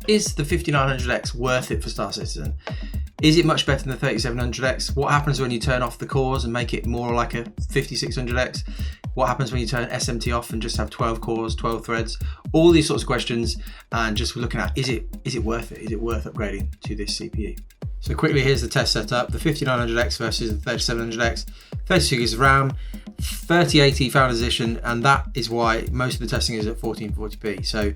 Is the 5900X worth it for Star Citizen? Is it much better than the 3700X? What happens when you turn off the cores and make it more like a 5600X? What happens when you turn SMT off and just have 12 cores, 12 threads? All these sorts of questions, and just looking at, is it worth it? Is it worth upgrading to this CPU? So quickly, here's the test setup. The 5900X versus the 3700X. 32 gigs of RAM, 3080 Founders Edition, and that is why most of the testing is at 1440p. So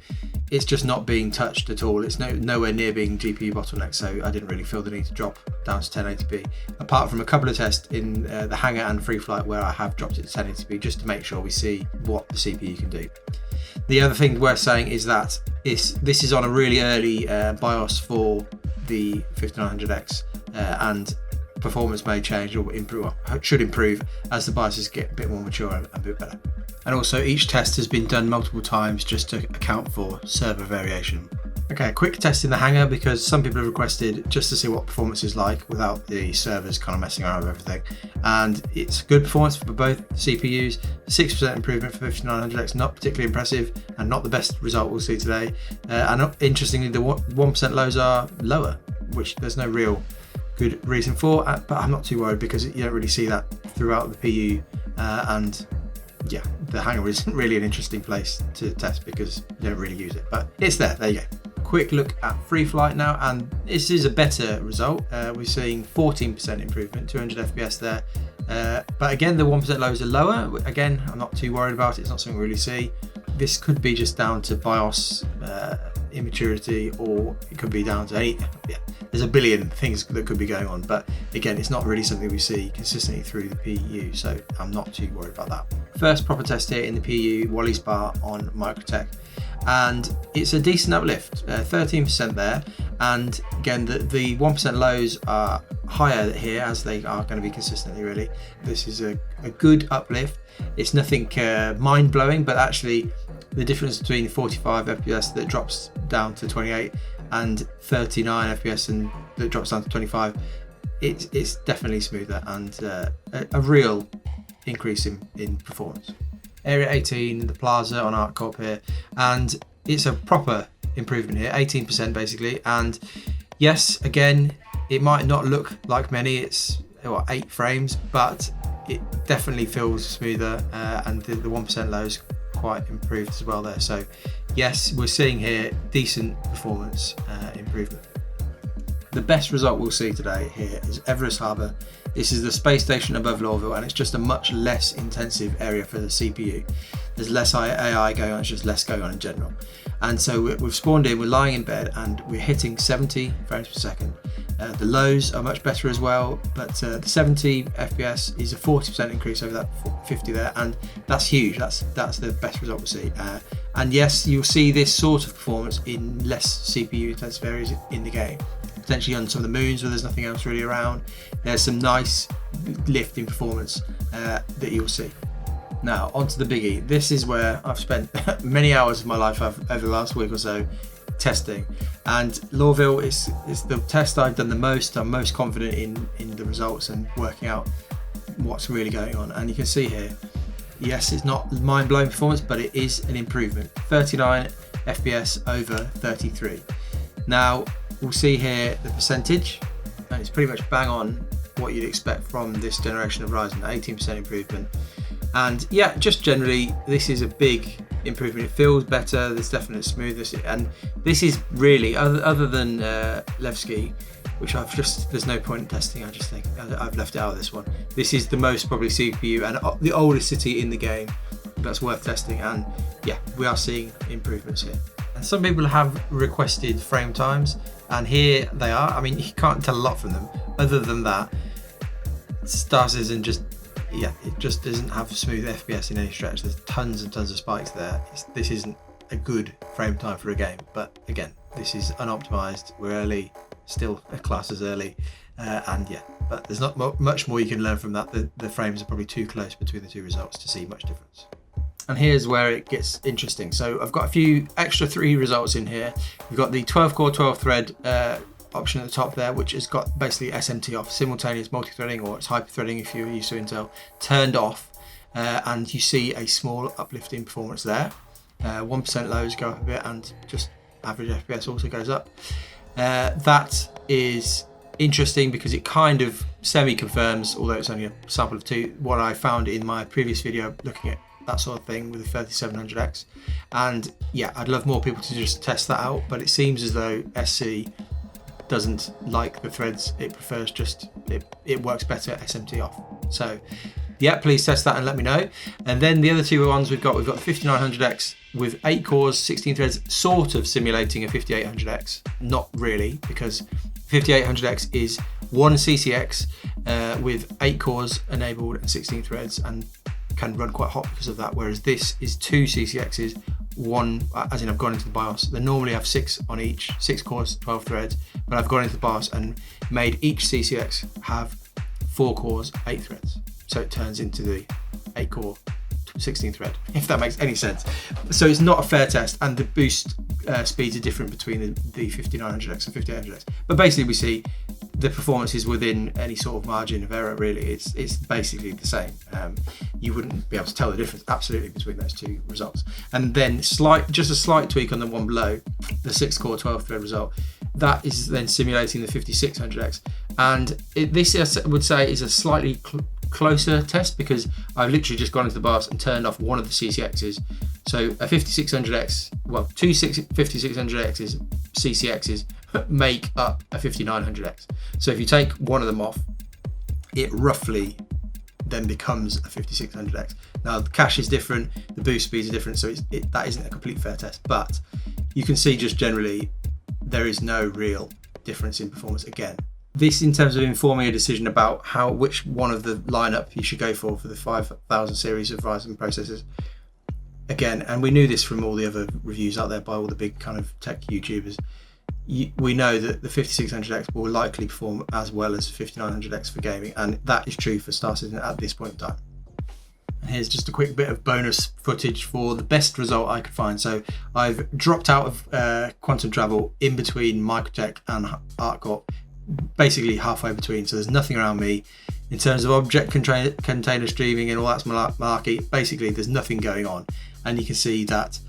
it's just not being touched at all. It's nowhere near being GPU bottleneck, so I didn't really feel the need to drop down to 1080p, apart from a couple of tests in the Hangar and Free Flight where I have dropped it to 1080p just to make sure we see what the CPU can do. The other thing worth saying is that this is on a really early BIOS for the 5900X, and performance may change or improve, should improve as the BIOSes get a bit more mature and a bit better. And also each test has been done multiple times just to account for server variation. Okay, a quick test in the Hangar because some people have requested just to see what performance is like without the servers kind of messing around with everything. And it's good performance for both CPUs, 6% improvement for 5900X, not particularly impressive and not the best result we'll see today. And interestingly, the 1% lows are lower, which there's no real good reason for, but I'm not too worried because you don't really see that throughout the PU, and yeah, the Hangar isn't really an interesting place to test because you don't really use it, but it's there you go. Quick look at Free Flight now, and this is a better result. We're seeing 14% improvement, 200 FPS there, but again the 1% lows are lower. Again, I'm not too worried about it, it's not something we really see. This could be just down to BIOS immaturity, or it could be down to there's a billion things that could be going on, but again, it's not really something we see consistently through the PU, so I'm not too worried about that. First proper test here in the PU, Wally's bar on MicroTech, and it's a decent uplift, 13% there, and again the 1% lows are higher here as they are going to be consistently really. This is a good uplift. It's nothing mind-blowing, but actually the difference between 45 FPS that drops down to 28 and 39 FPS and that drops down to 25, it's definitely smoother and a real increase in performance. Area 18, the Plaza on ArcCorp here, and it's a proper improvement here, 18% basically. And yes, again, it might not look like many, it's 8 frames, but it definitely feels smoother, and the 1% lows quite improved as well there. So yes, we're seeing here decent performance improvement. The best result we'll see today here is Everus Harbour. This is the space station above Lorville, and it's just a much less intensive area for the CPU. There's less AI going on, it's just less going on in general. And so we've spawned in, we're lying in bed, and we're hitting 70 frames per second. The lows are much better as well, but the 70 FPS is a 40% increase over that 50 there, and that's huge. That's the best result we'll see. And yes, you'll see this sort of performance in less CPU intensive areas in the game. Potentially on some of the moons where there's nothing else really around. There's some nice lift in performance that you'll see. Now onto the biggie. This is where I've spent many hours of my life over the last week or so testing, and Lorville is the test I've done the most. I'm most confident in the results and working out what's really going on. And you can see here, yes, it's not mind-blowing performance, but it is an improvement. 39 FPS over 33. Now we'll see here the percentage, and it's pretty much bang on what you'd expect from this generation of Ryzen, 18% improvement. And yeah, just generally, this is a big improvement. It feels better, there's definite smoothness, and this is really, other than Levski, which there's no point in testing, I just think I've left it out of this one. This is the most probably CPU and the oldest city in the game that's worth testing, and yeah, we are seeing improvements here. And some people have requested frame times, and here they are. I mean, you can't tell a lot from them. Other than that, Star Citizen it just doesn't have smooth FPS in any stretch. There's tons and tons of spikes there. This isn't a good frame time for a game, but again, this is unoptimized. We're early, still a class as early, and yeah, but there's not much more you can learn from that. The frames are probably too close between the two results to see much difference. And here's where it gets interesting. So I've got a few extra 3 results in here. We've got the 12 core 12 thread option at the top there, which has got basically SMT off, simultaneous multi-threading, or it's hyper-threading if you're used to Intel, turned off, and you see a small uplift in performance there. 1% lows go up a bit, and just average FPS also goes up. That is interesting because it kind of semi-confirms, although it's only a sample of 2, what I found in my previous video looking at that sort of thing with the 3700X. And yeah, I'd love more people to just test that out, but it seems as though SC doesn't like the threads, it prefers just, it works better at SMT off. So yeah, please test that and let me know. And then the other 2 ones we've got the 5900X with 8 cores, 16 threads, sort of simulating a 5800X. Not really, because 5800X is 1 CCX with 8 cores enabled and 16 threads, and can run quite hot because of that, whereas this is 2 CCXs, 1, as in I've gone into the BIOS. They normally have 6 on each, 6 cores, 12 threads, but I've gone into the BIOS and made each CCX have 4 cores, 8 threads. So it turns into the 8 core, 16 thread, if that makes any sense. So it's not a fair test, and the boost speeds are different between the 5900X and 5800X. But basically we see the performance is within any sort of margin of error, really. It's basically the same. You wouldn't be able to tell the difference absolutely between those 2 results. And then just a slight tweak on the one below, the 6 core 12 thread result, that is then simulating the 5600X. And this I would say is a slightly closer test, because I've literally just gone into the BIOS and turned off one of the CCXs. So a 5600X, well, 2 5600Xs, CCXs make up a 5900X. So if you take one of them off, it roughly then becomes a 5600X. Now the cache is different, the boost speeds are different, so that isn't a complete fair test, but you can see just generally there is no real difference in performance again. This in terms of informing a decision about which one of the lineup you should go for the 5000 series of Ryzen processors. Again, and we knew this from all the other reviews out there by all the big kind of tech YouTubers, we know that the 5600X will likely perform as well as 5900X for gaming, and that is true for Star Citizen at this point in time. And here's just a quick bit of bonus footage for the best result I could find. So I've dropped out of quantum travel in between MicroTech and ArtCorp, basically halfway between, so there's nothing around me in terms of object container streaming and all that's malarkey. Basically there's nothing going on, and you can see that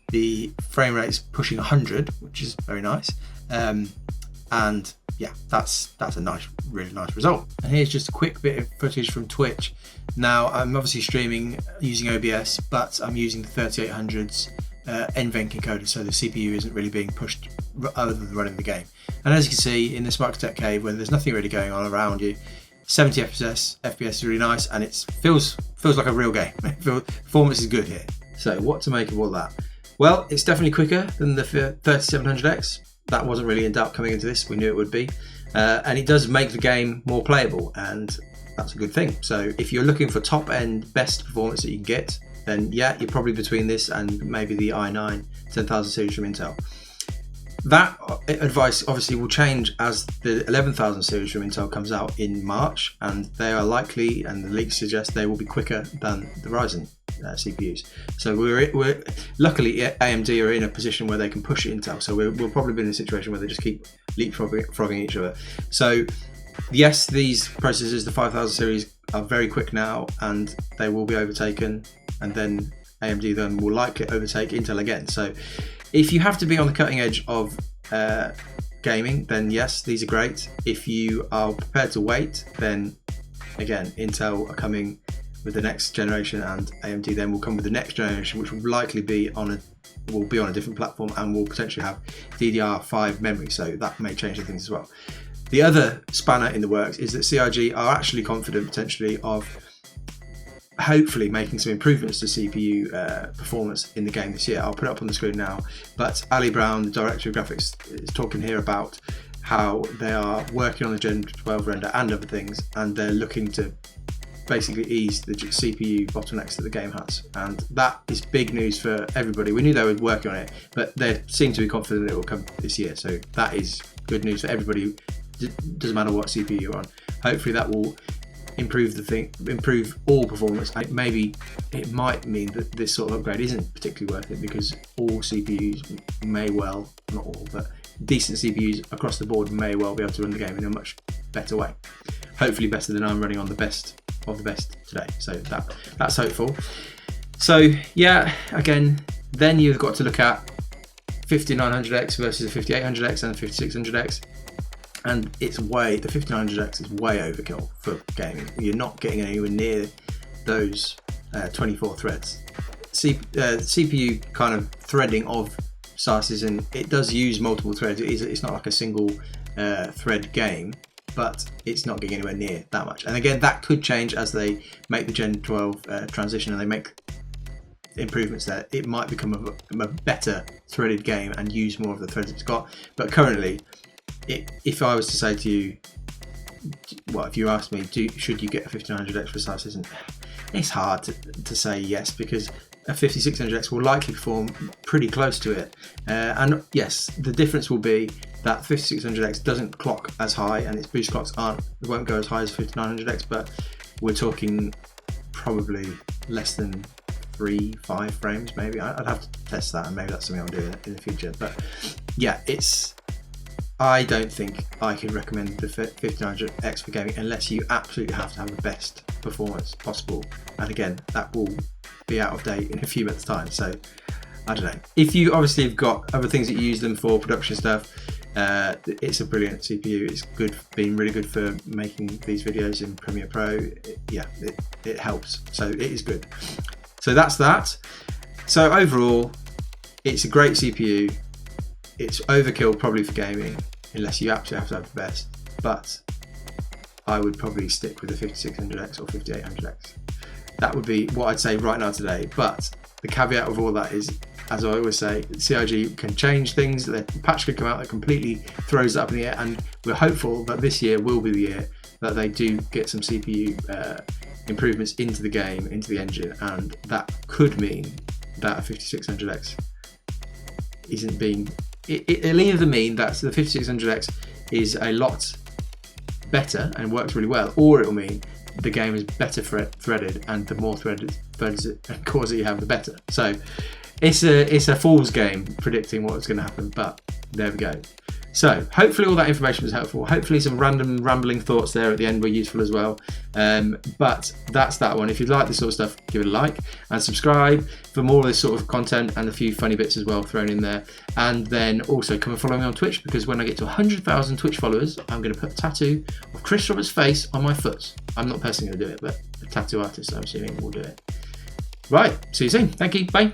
the frame rate's pushing 100, which is very nice, and yeah, that's a really nice result. And here's just a quick bit of footage from Twitch. Now I'm obviously streaming using OBS, but I'm using the 3800's NVMe encoder, so the CPU isn't really being pushed other than running the game. And as you can see in this MicroTech cave, where there's nothing really going on around you, 70 FPS is really nice, and it feels like a real game. Performance is good here. So what to make of all that? Well, it's definitely quicker than the 3700X. That wasn't really in doubt coming into this. We knew it would be. And it does make the game more playable, and that's a good thing. So if you're looking for top end, best performance that you can get, then yeah, you're probably between this and maybe the i9 10000 series from Intel. That advice obviously will change as the 11000 series from Intel comes out in March, and they are likely, and the leaks suggest they will be quicker than the Ryzen CPUs. So we're luckily AMD are in a position where they can push Intel, so we'll probably be in a situation where they just keep leapfrogging each other. So yes, these processors, the 5000 series, are very quick now, and they will be overtaken, and then AMD then will likely overtake Intel again. So if you have to be on the cutting edge of gaming, then yes, these are great. If you are prepared to wait, then again, Intel are coming with the next generation, and AMD then will come with the next generation, which will likely be on a different platform and will potentially have DDR5 memory, so that may change things as well. The other spanner in the works is that CIG are actually confident potentially of hopefully making some improvements to CPU performance in the game this year. I'll put it up on the screen now, but Ali Brown, the director of graphics, is talking here about how they are working on the Gen 12 render and other things, and they're looking to basically ease the CPU bottlenecks that the game has, and that is big news for everybody. We knew they were working on it, but they seem to be confident it will come this year, so that is good news for everybody. Doesn't matter what CPU you're on. Hopefully that will improve all performance. Maybe it might mean that this sort of upgrade isn't particularly worth it, because all CPUs may well, not all, but decent CPUs across the board may well be able to run the game in a much better way. Hopefully better than I'm running on the best of the best today. So that's hopeful. So yeah, again, then you've got to look at 5900X versus a 5800X and a 5600X, and it's the 5900X is way overkill for gaming. You're not getting anywhere near those 24 threads. CPU kind of threading of Star Citizen, it does use multiple threads. It's not like a single thread game, but it's not getting anywhere near that much. And again, that could change as they make the Gen 12 transition and they make improvements there. It might become a better threaded game and use more of the threads it's got. But currently, if I was to say to you, well, if you asked me, should you get a 5900X for Star Citizen, it's hard to say yes, because a 5600X will likely perform pretty close to it. And yes, the difference will be that 5600X doesn't clock as high, and its boost clocks won't go as high as 5900X, but we're talking probably less than 3-5 frames maybe. I'd have to test that, and maybe that's something I'll do in the future. But yeah, I don't think I could recommend the 5900X for gaming unless you absolutely have to have the best performance possible. And again, that will be out of date in a few months' time. So I don't know. If you obviously have got other things that you use them for, production stuff, it's a brilliant CPU. It's been really good for making these videos in Premiere Pro. It helps. So it is good. So that's that. So overall, it's a great CPU. It's overkill probably for gaming, unless you absolutely have to have the best. But I would probably stick with the 5600X or 5800X. That would be what I'd say right now today. But the caveat of all that is, as I always say, CIG can change things. The patch could come out that completely throws it up in the air, and we're hopeful that this year will be the year that they do get some CPU improvements into the game, into the engine, and that could mean that a 5600X isn't being... It'll either mean that the 5600X is a lot better and works really well, or it'll mean the game is better threaded, and the more threads and cores that you have, the better. So it's a fool's game predicting what's going to happen, but there we go. So hopefully all that information was helpful. Hopefully some random rambling thoughts there at the end were useful as well. But that's that one. If you like this sort of stuff, give it a like and subscribe for more of this sort of content and a few funny bits as well thrown in there. And then also come and follow me on Twitch, because when I get to 100,000 Twitch followers, I'm going to put a tattoo of Chris Roberts' face on my foot. I'm not personally going to do it, but a tattoo artist, I'm assuming, will do it. Right, see you soon. Thank you. Bye.